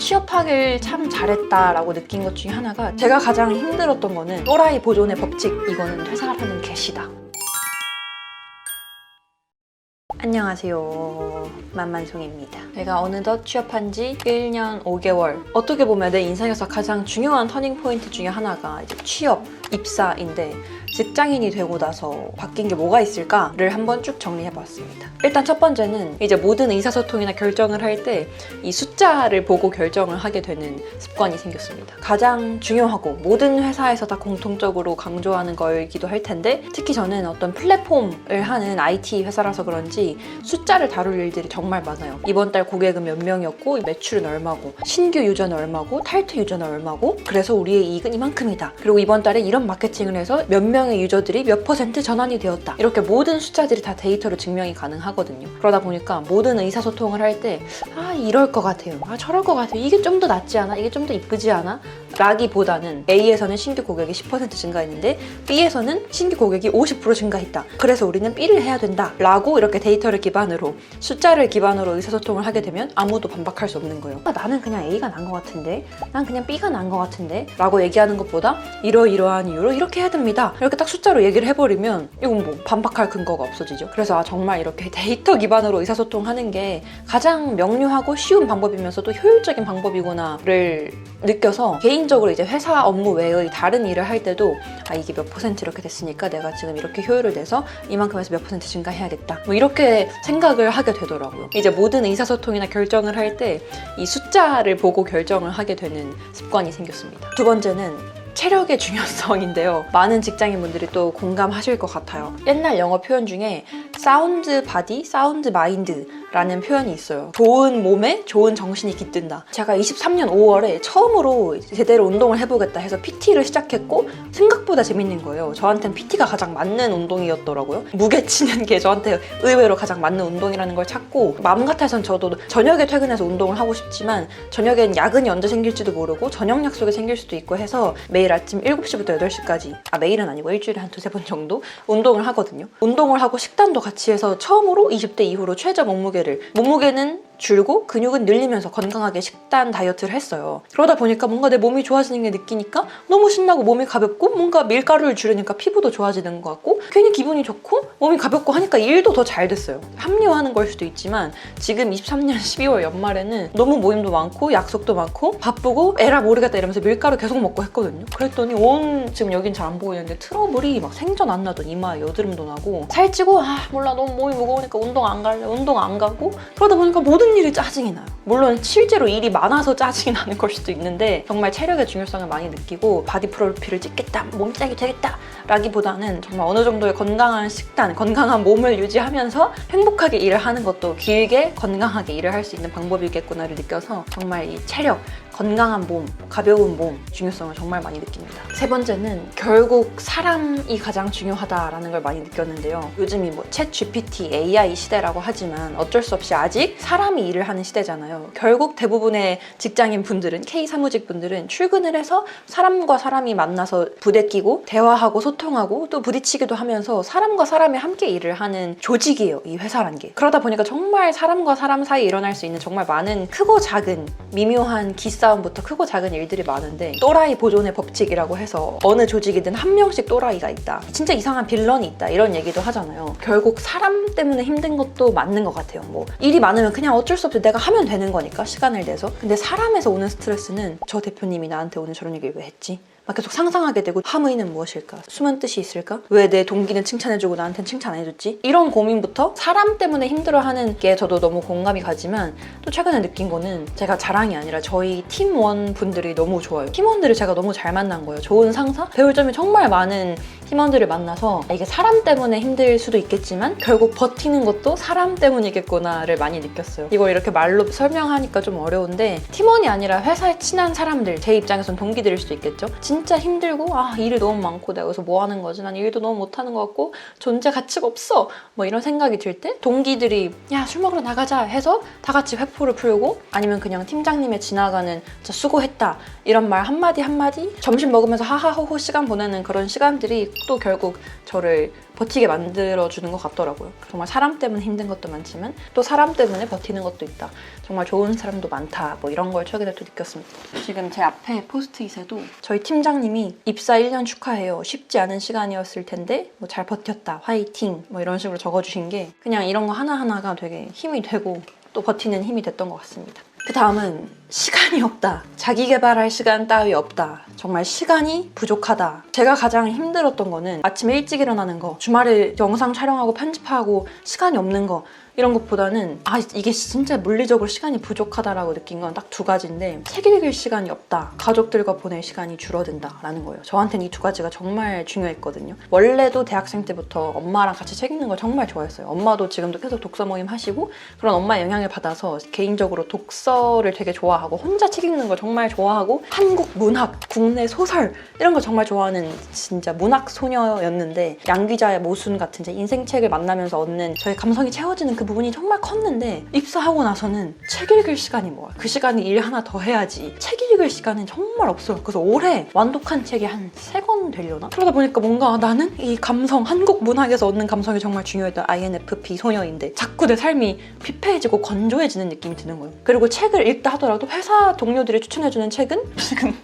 취업하길 참 잘했다라고 느낀 것 중에 하나가 제가 가장 힘들었던 거는 또라이 보존의 법칙, 이거는 회사라는 get이다. 안녕하세요, 만만송입니다. 제가 어느덧 취업한 지 1년 5개월. 어떻게 보면 내 인생에서 가장 중요한 터닝포인트 중에 하나가 이제 취업, 입사인데 직장인이 되고 나서 바뀐 게 뭐가 있을까를 한번 쭉 정리해봤습니다. 일단 첫 번째는 이제 모든 의사소통이나 결정을 할 때 이 숫자를 보고 결정을 하게 되는 습관이 생겼습니다. 가장 중요하고 모든 회사에서 다 공통적으로 강조하는 거이기도 할 텐데, 특히 저는 어떤 플랫폼을 하는 IT 회사라서 그런지 숫자를 다룰 일들이 정말 많아요. 이번 달 고객은 몇 명이었고, 매출은 얼마고, 신규 유저는 얼마고, 탈퇴 유저는 얼마고, 그래서 우리의 이익은 이만큼이다. 그리고 이번 달에 이런 마케팅을 해서 몇 명의 유저들이 몇 % 전환이 되었다. 이렇게 모든 숫자들이 다 데이터로 증명이 가능하거든요. 그러다 보니까 모든 의사소통을 할 때 이럴 것 같아요, 저럴 것 같아요, 이게 좀 더 낫지 않아? 이게 좀 더 이쁘지 않아? 라기보다는 A에서는 신규 고객이 10% 증가했는데 B에서는 신규 고객이 50% 증가했다. 그래서 우리는 B를 해야 된다 라고 이렇게 데이터를 기반으로, 숫자를 기반으로 의사소통을 하게 되면 아무도 반박할 수 없는 거예요. 나는 그냥 A가 난 것 같은데, 난 그냥 B가 난 것 같은데 라고 얘기하는 것보다 이러이러한 이유로 이렇게 해야 됩니다, 이렇게 딱 숫자로 얘기를 해버리면 이건 뭐 반박할 근거가 없어지죠. 그래서 정말 이렇게 데이터 기반으로 의사소통하는 게 가장 명료하고 쉬운 방법이면서도 효율적인 방법이구나를 느껴서, 개인적으로 이제 회사 업무 외의 다른 일을 할 때도 이게 몇 % 이렇게 됐으니까 내가 지금 이렇게 효율을 내서 이만큼에서 몇 % 증가해야겠다, 뭐 이렇게 생각을 하게 되더라고요. 이제 모든 의사소통이나 결정을 할 때 이 숫자를 보고 결정을 하게 되는 습관이 생겼습니다. 두 번째는 체력의 중요성인데요. 많은 직장인분들이 또 공감하실 것 같아요. 옛날 영어 표현 중에 사운드 바디, 사운드 마인드 라는 표현이 있어요. 좋은 몸에 좋은 정신이 깃든다. 제가 23년 5월에 처음으로 제대로 운동을 해보겠다 해서 PT를 시작했고, 생각보다 재밌는 거예요. 저한테는 PT가 가장 맞는 운동이었더라고요. 무게 치는 게 저한테 의외로 가장 맞는 운동이라는 걸 찾고, 마음 같아서는 저도 저녁에 퇴근해서 운동을 하고 싶지만 저녁엔 야근이 언제 생길지도 모르고 저녁 약속이 생길 수도 있고 해서 매일 아침 7시부터 8시까지, 매일은 아니고 일주일에 한 2-3번 정도 운동을 하거든요. 운동을 하고 식단도 같이 해서 처음으로 20대 이후로 최저 몸무게는 줄고 근육은 늘리면서 건강하게 식단 다이어트를 했어요. 그러다 보니까 뭔가 내 몸이 좋아지는 게 느끼니까 너무 신나고, 몸이 가볍고, 뭔가 밀가루를 줄이니까 피부도 좋아지는 것 같고, 괜히 기분이 좋고 몸이 가볍고 하니까 일도 더 잘 됐어요. 합리화하는 걸 수도 있지만 지금 23년 12월 연말에는 너무 모임도 많고 약속도 많고 바쁘고 에라 모르겠다 이러면서 밀가루 계속 먹고 했거든요. 그랬더니 지금 여긴 잘 안 보이는데 트러블이 막 생전 안 나던 이마에 여드름도 나고, 살찌고 몰라 너무 몸이 무거우니까 운동 안 갈래, 운동 안 가고, 그러다 보니까 모든 일이 짜증이 나요. 물론 실제로 일이 많아서 짜증이 나는 걸 수도 있는데, 정말 체력의 중요성을 많이 느끼고 바디 프로필을 찍겠다, 몸짱이 되겠다 라기보다는 정말 어느 정도의 건강한 식단, 건강한 몸을 유지하면서 행복하게 일을 하는 것도 길게 건강하게 일을 할 수 있는 방법이겠구나를 느껴서 정말 이 체력, 건강한 몸, 가벼운 몸 중요성을 정말 많이 느낍니다. 세 번째는 결국 사람이 가장 중요하다라는 걸 많이 느꼈는데요. 요즘이 챗 GPT, AI 시대라고 하지만 어쩔 수 없이 아직 사람이 일을 하는 시대잖아요. 결국 대부분의 직장인 분들은, K사무직 분들은 출근을 해서 사람과 사람이 만나서 부대끼고 대화하고 소통하고 또 부딪히기도 하면서 사람과 사람이 함께 일을 하는 조직이에요, 이 회사란 게. 그러다 보니까 정말 사람과 사람 사이에 일어날 수 있는 정말 많은 크고 작은 미묘한 기싸움부터 크고 작은 일들이 많은데, 또라이 보존의 법칙이라고 해서 어느 조직이든 한 명씩 또라이가 있다, 진짜 이상한 빌런이 있다, 이런 얘기도 하잖아요. 결국 사람 때문에 힘든 것도 맞는 것 같아요. 일이 많으면 그냥 어쩔 수 없이 내가 하면 되는 거니까, 시간을 내서. 근데 사람에서 오는 스트레스는 저 대표님이 나한테 오늘 저런 얘기를 왜 했지? 막 계속 상상하게 되고, 함의는 무엇일까? 숨은 뜻이 있을까? 왜 내 동기는 칭찬해주고 나한테는 칭찬 안 해줬지? 이런 고민부터 사람 때문에 힘들어하는 게 저도 너무 공감이 가지만, 또 최근에 느낀 거는 제가 자랑이 아니라 저희 팀원 분들이 너무 좋아요. 팀원들을 제가 너무 잘 만난 거예요. 좋은 상사? 배울 점이 정말 많은 팀원들을 만나서 이게 사람 때문에 힘들 수도 있겠지만 결국 버티는 것도 사람 때문이겠구나를 많이 느꼈어요. 이걸 이렇게 말로 설명하니까 좀 어려운데, 팀원이 아니라 회사에 친한 사람들, 제 입장에선 동기들일 수도 있겠죠. 진짜 힘들고 일이 너무 많고 내가 여기서 뭐 하는 거지? 난 일도 너무 못하는 것 같고 존재 가치가 없어, 이런 생각이 들 때 동기들이 야 술 먹으러 나가자 해서 다 같이 회포를 풀고, 아니면 그냥 팀장님의 지나가는 진짜 수고했다 이런 말 한마디 한마디, 점심 먹으면서 하하호호 시간 보내는 그런 시간들이 또 결국 저를 버티게 만들어주는 것 같더라고요. 정말 사람 때문에 힘든 것도 많지만 또 사람 때문에 버티는 것도 있다. 정말 좋은 사람도 많다. 뭐 이런 걸 최근에 또 느꼈습니다. 지금 제 앞에 포스트잇에도 저희 팀장님이 입사 1년 축하해요. 쉽지 않은 시간이었을 텐데 뭐 잘 버텼다. 화이팅. 뭐 이런 식으로 적어주신 게 그냥 이런 거 하나하나가 되게 힘이 되고 또 버티는 힘이 됐던 것 같습니다. 그 다음은 시간이 없다. 자기 개발할 시간 따위 없다. 정말 시간이 부족하다. 제가 가장 힘들었던 거는 아침에 일찍 일어나는 거, 주말에 영상 촬영하고 편집하고 시간이 없는 거 이런 것보다는 이게 진짜 물리적으로 시간이 부족하다라고 느낀 건 딱 2가지인데 책 읽을 시간이 없다. 가족들과 보낼 시간이 줄어든다라는 거예요. 저한테는 이 2가지가 정말 중요했거든요. 원래도 대학생 때부터 엄마랑 같이 책 읽는 걸 정말 좋아했어요. 엄마도 지금도 계속 독서 모임 하시고 그런 엄마의 영향을 받아서 개인적으로 독서를 되게 좋아하고 혼자 책 읽는 걸 정말 좋아하고 한국 문학, 국내 소설 이런 걸 정말 좋아하는 진짜 문학 소녀였는데 양 기자의 모순 같은 제 인생책을 만나면서 얻는 저의 감성이 채워지는 그 부분이 정말 컸는데 입사하고 나서는 책 읽을 시간이 뭐야? 그 시간에 일 하나 더 해야지. 책 읽을 시간은 정말 없어요. 그래서 올해 완독한 책이 한 3권 되려나? 그러다 보니까 뭔가 나는 이 감성, 한국 문학에서 얻는 감성이 정말 중요했던 INFP 소녀인데 자꾸 내 삶이 피폐해지고 건조해지는 느낌이 드는 거예요. 그리고 책을 읽다 하더라도 회사 동료들이 추천해주는 책은 지금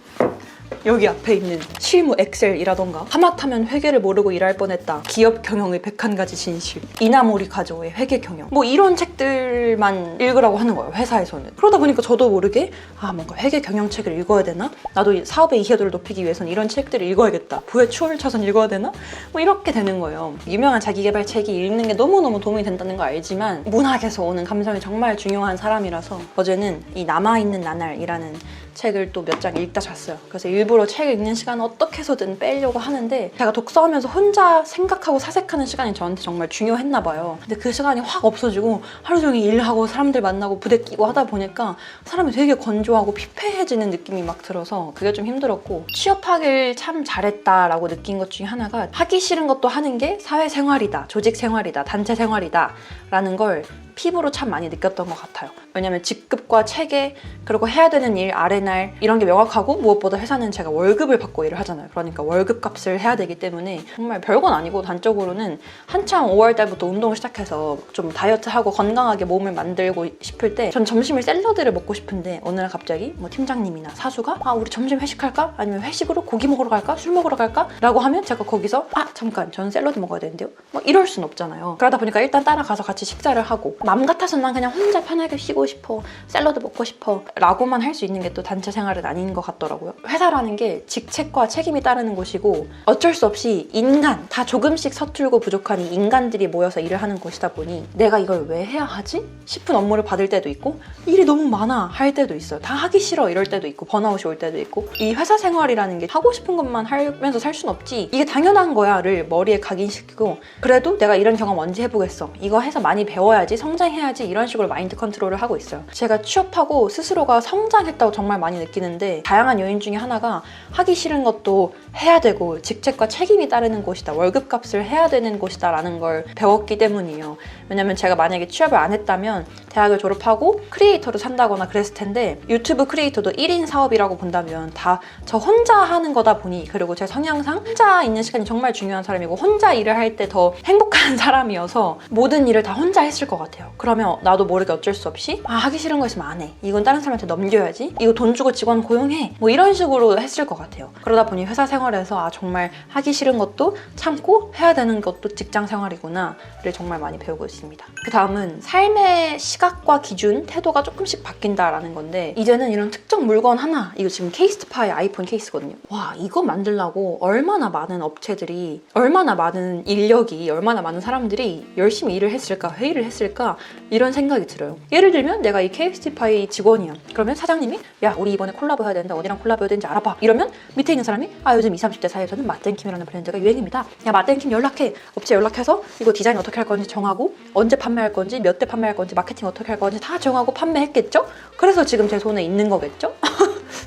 여기 앞에 있는 실무 엑셀이라던가 하마터면 회계를 모르고 일할 뻔했다. 기업 경영의 101가지 진실. 이나모리 가조의 회계 경영. 뭐 이런 책들만 읽으라고 하는 거예요. 회사에서는. 그러다 보니까 저도 모르게 뭔가 회계 경영 책을 읽어야 되나? 나도 사업의 이해도를 높이기 위해서는 이런 책들을 읽어야겠다. 부의 추월을 쳐서 읽어야 되나? 뭐 이렇게 되는 거예요. 유명한 자기개발 책이 읽는 게 너무너무 도움이 된다는 거 알지만 문학에서 오는 감성이 정말 중요한 사람이라서 어제는 이 남아있는 나날이라는 책을 또 몇 장 읽다 잤어요. 그래서 일부러 책 읽는 시간을 어떻게 해서든 빼려고 하는데 제가 독서하면서 혼자 생각하고 사색하는 시간이 저한테 정말 중요했나 봐요. 근데 그 시간이 확 없어지고 하루 종일 일하고 사람들 만나고 부대끼고 하다 보니까 사람이 되게 건조하고 피폐해지는 느낌이 막 들어서 그게 좀 힘들었고 취업하길 참 잘했다라고 느낀 것 중에 하나가 하기 싫은 것도 하는 게 사회생활이다, 조직생활이다, 단체생활이다 라는 걸 피부로 참 많이 느꼈던 것 같아요. 왜냐면 직급과 체계 그리고 해야 되는 일, 아래날 이런 게 명확하고 무엇보다 회사는 제가 월급을 받고 일을 하잖아요. 그러니까 월급 값을 해야 되기 때문에 정말 별건 아니고 단적으로는 한창 5월 달부터 운동을 시작해서 좀 다이어트하고 건강하게 몸을 만들고 싶을 때 전 점심을 샐러드를 먹고 싶은데 어느 날 갑자기 뭐 팀장님이나 사수가 우리 점심 회식할까? 아니면 회식으로 고기 먹으러 갈까? 술 먹으러 갈까? 라고 하면 제가 거기서 잠깐 저는 샐러드 먹어야 되는데요? 뭐 이럴 순 없잖아요. 그러다 보니까 일단 따라가서 같이 식사를 하고 맘 같아서 난 그냥 혼자 편하게 쉬고 싶어, 샐러드 먹고 싶어 라고만 할 수 있는 게 또 단체 생활은 아닌 것 같더라고요. 회사라는 게 직책과 책임이 따르는 곳이고 어쩔 수 없이 인간, 다 조금씩 서툴고 부족한 이 인간들이 모여서 일을 하는 곳이다 보니 내가 이걸 왜 해야 하지? 싶은 업무를 받을 때도 있고 일이 너무 많아 할 때도 있어요. 다 하기 싫어 이럴 때도 있고 번아웃이 올 때도 있고 이 회사 생활이라는 게 하고 싶은 것만 하면서 살 순 없지 이게 당연한 거야를 머리에 각인시키고 그래도 내가 이런 경험 언제 해보겠어 이거 해서 많이 배워야지 성장해야지 이런 식으로 마인드 컨트롤을 하고 있어요. 제가 취업하고 스스로가 성장했다고 정말 많이 느끼는데 다양한 요인 중에 하나가 하기 싫은 것도 해야 되고 직책과 책임이 따르는 곳이다. 월급값을 해야 되는 곳이다 라는 걸 배웠기 때문이에요. 왜냐면 제가 만약에 취업을 안 했다면 대학을 졸업하고 크리에이터로 산다거나 그랬을 텐데 유튜브 크리에이터도 1인 사업이라고 본다면 다 저 혼자 하는 거다 보니 그리고 제 성향상 혼자 있는 시간이 정말 중요한 사람이고 혼자 일을 할 때 더 행복한 사람이어서 모든 일을 다 혼자 했을 것 같아요. 그러면 나도 모르게 어쩔 수 없이 하기 싫은 거 있으면 안 해. 이건 다른 사람한테 넘겨야지. 이거 돈 주고 직원 고용해. 뭐 이런 식으로 했을 것 같아요. 그러다 보니 회사 생활에서 정말 하기 싫은 것도 참고 해야 되는 것도 직장 생활이구나를 정말 많이 배우고 있습니다. 그 다음은 삶의 시각과 기준, 태도가 조금씩 바뀐다라는 건데 이제는 이런 특정 물건 하나 이거 지금 케이스파의 아이폰 케이스거든요. 와 이거 만들려고 얼마나 많은 업체들이 얼마나 많은 인력이 얼마나 많은 사람들이 열심히 일을 했을까 회의를 했을까 이런 생각이 들어요. 예를 들면 내가 이 케이스파이 직원이야. 그러면 사장님이 야 우리 이번에 콜라보 해야 되는데 어디랑 콜라보 해야 되는지 알아봐. 이러면 밑에 있는 사람이 요즘 20, 30대 사이에서는 맛땡킴이라는 브랜드가 유행입니다. 야 맛땡킴 연락해. 업체 연락해서 이거 디자인 어떻게 할 건지 정하고 언제 판매할 건지 몇 대 판매할 건지 마케팅 어떻게 할 건지 다 정하고 판매했겠죠? 그래서 지금 제 손에 있는 거겠죠?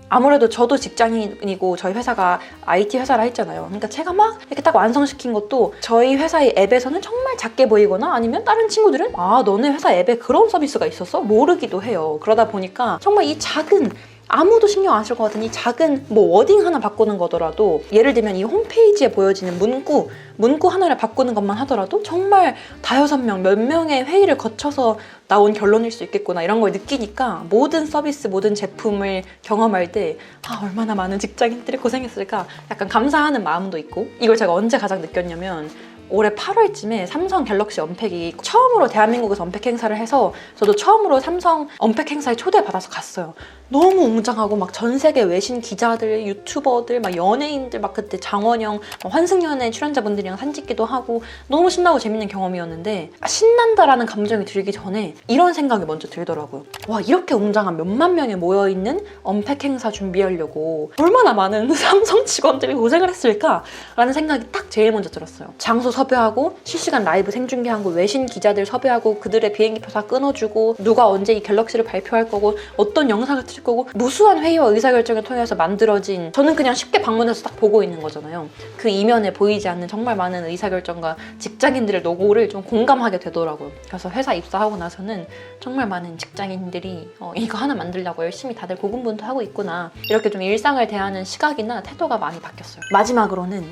아무래도 저도 직장인이고 저희 회사가 IT 회사라 했잖아요. 그러니까 제가 막 이렇게 딱 완성시킨 것도 저희 회사의 앱에서는 정말 작게 보이거나 아니면 다른 친구들은 너네 회사 앱에 그런 서비스가 있었어? 모르기도 해요. 그러다 보니까 정말 이 작은 아무도 신경 안 쓸 것 같은 이 작은 뭐 워딩 하나 바꾸는 거더라도, 예를 들면 이 홈페이지에 보여지는 문구 하나를 바꾸는 것만 하더라도 정말 다여섯 명, 몇 명의 회의를 거쳐서 나온 결론일 수 있겠구나 이런 걸 느끼니까 모든 서비스, 모든 제품을 경험할 때 얼마나 많은 직장인들이 고생했을까 약간 감사하는 마음도 있고, 이걸 제가 언제 가장 느꼈냐면 올해 8월쯤에 삼성 갤럭시 언팩이 처음으로 대한민국에서 언팩 행사를 해서 저도 처음으로 삼성 언팩 행사에 초대받아서 갔어요. 너무 웅장하고 막 전 세계 외신 기자들, 유튜버들, 막 연예인들, 막 그때 장원영, 환승연애 출연자분들이랑 사진 찍기도 하고 너무 신나고 재밌는 경험이었는데, 신난다라는 감정이 들기 전에 이런 생각이 먼저 들더라고요. 와, 이렇게 웅장한 몇만 명이 모여있는 언팩 행사 준비하려고 얼마나 많은 삼성 직원들이 고생을 했을까라는 생각이 딱 제일 먼저 들었어요. 장소 섭외하고 실시간 라이브 생중계하고 외신 기자들 섭외하고 그들의 비행기표 다 끊어주고 누가 언제 이 갤럭시를 발표할 거고 어떤 영상을 틀 거고, 무수한 회의와 의사결정을 통해서 만들어진, 저는 그냥 쉽게 방문해서 딱 보고 있는 거잖아요. 그 이면에 보이지 않는 정말 많은 의사결정과 직장인들의 노고를 좀 공감하게 되더라고요. 그래서 회사 입사하고 나서는 정말 많은 직장인들이 이거 하나 만들려고 열심히 다들 고군분투하고 있구나, 이렇게 좀 일상을 대하는 시각이나 태도가 많이 바뀌었어요. 마지막으로는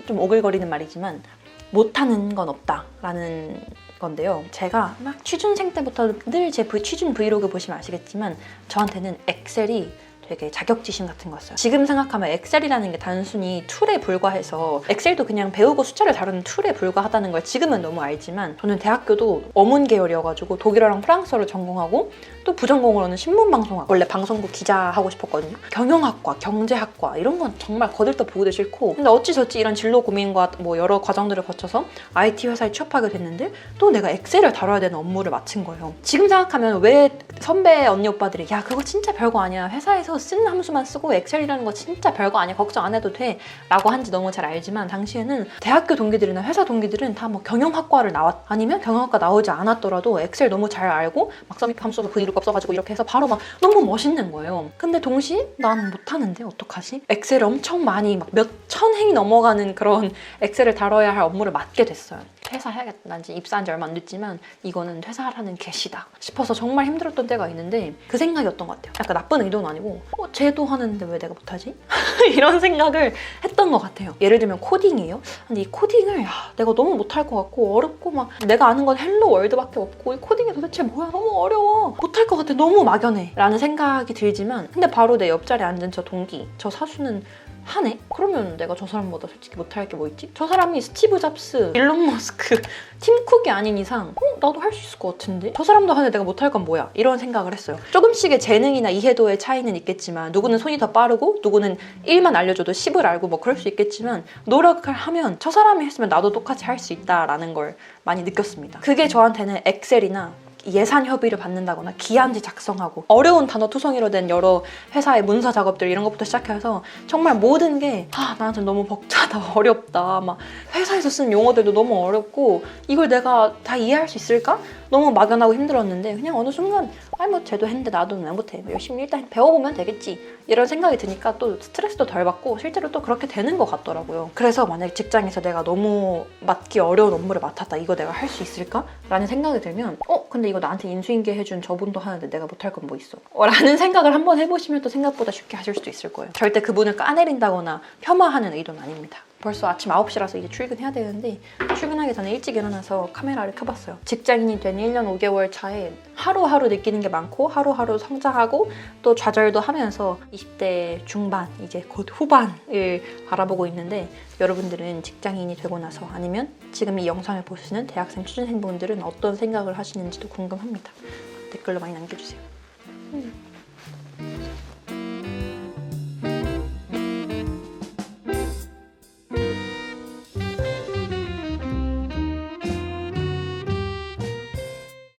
좀 오글거리는 말이지만 못하는 건 없다라는 건데요. 제가 막 취준생 때부터 늘 제 취준 브이로그 보시면 아시겠지만 저한테는 엑셀이 되게 자격지심 같은 거였어요. 지금 생각하면 엑셀이라는 게 단순히 툴에 불과해서, 엑셀도 그냥 배우고 숫자를 다루는 툴에 불과하다는 걸 지금은 너무 알지만, 저는 대학교도 어문 계열이어가지고 독일어랑 프랑스어를 전공하고 또 부전공으로는 신문방송학, 원래 방송국 기자 하고 싶었거든요. 경영학과, 경제학과 이런 건 정말 거들떠 보기도 싫고, 근데 어찌저찌 이런 진로 고민과 뭐 여러 과정들을 거쳐서 IT 회사에 취업하게 됐는데 또 내가 엑셀을 다뤄야 되는 업무를 맡은 거예요. 지금 생각하면 왜 선배 언니 오빠들이 야 그거 진짜 별거 아니야, 회사에서 쓰는 함수만 쓰고 엑셀이라는 거 진짜 별거 아니야, 걱정 안 해도 돼 라고 한지 너무 잘 알지만, 당시에는 대학교 동기들이나 회사 동기들은 다 뭐 경영학과를 아니면 경영학과 나오지 않았더라도 엑셀 너무 잘 알고 막 섭입 함수도 브이로그 써가지고 이렇게 해서 바로 막 너무 멋있는 거예요. 근데 동시에 나는 못하는데 어떡하지? 엑셀을 엄청 많이 막 몇천 행이 넘어가는 그런 엑셀을 다뤄야 할 업무를 맡게 됐어요. 퇴사해야겠다. 난 이제 입사한 지 얼마 안 됐지만 이거는 퇴사하라는 계시다 싶어서 정말 힘들었던 때가 있는데, 그 생각이었던 것 같아요. 약간 나쁜 의도는 아니고 쟤도 하는데 왜 내가 못하지? 이런 생각을 했던 것 같아요. 예를 들면 코딩이에요. 근데 이 코딩을 내가 너무 못할 것 같고 어렵고, 막 내가 아는 건 헬로 월드밖에 없고 이 코딩이 도대체 뭐야, 너무 어려워, 못할 것 같아, 너무 막연해 라는 생각이 들지만, 근데 바로 내 옆자리에 앉은 저 동기, 저 사수는 하네? 그러면 내가 저 사람보다 솔직히 못할 게 뭐 있지? 저 사람이 스티브 잡스, 일론 머스크, 팀 쿡이 아닌 이상 나도 할 수 있을 것 같은데? 저 사람도 하는데 내가 못할 건 뭐야? 이런 생각을 했어요. 조금씩의 재능이나 이해도의 차이는 있겠지만, 누구는 손이 더 빠르고 누구는 1만 알려줘도 10을 알고 뭐 그럴 수 있겠지만, 노력을 하면 저 사람이 했으면 나도 똑같이 할 수 있다라는 걸 많이 느꼈습니다. 그게 저한테는 엑셀이나 예산 협의를 받는다거나 기한지 작성하고 어려운 단어 투성이로 된 여러 회사의 문서 작업들 이런 것부터 시작해서 정말 모든 게 나한테 너무 벅차다, 어렵다, 막 회사에서 쓰는 용어들도 너무 어렵고 이걸 내가 다 이해할 수 있을까? 너무 막연하고 힘들었는데, 그냥 어느 순간 뭐 쟤도 했는데 나도 왜 못해, 열심히 일단 배워보면 되겠지 이런 생각이 드니까 또 스트레스도 덜 받고 실제로 또 그렇게 되는 것 같더라고요. 그래서 만약에 직장에서 내가 너무 맡기 어려운 업무를 맡았다, 이거 내가 할 수 있을까? 라는 생각이 들면 근데 이거 나한테 인수인계 해준 저분도 하는데 내가 못할 건 뭐 있어? 라는 생각을 한번 해보시면 또 생각보다 쉽게 하실 수도 있을 거예요. 절대 그분을 까내린다거나 폄하하는 의도는 아닙니다. 벌써 아침 9시라서 이제 출근해야 되는데, 출근하기 전에 일찍 일어나서 카메라를 켜봤어요. 직장인이 된 1년 5개월 차에 하루하루 느끼는 게 많고 하루하루 성장하고 또 좌절도 하면서 20대 중반, 이제 곧 후반을 바라보고 있는데, 여러분들은 직장인이 되고 나서 아니면 지금 이 영상을 보시는 대학생, 취준생분들은 어떤 생각을 하시는지도 궁금합니다. 댓글로 많이 남겨주세요.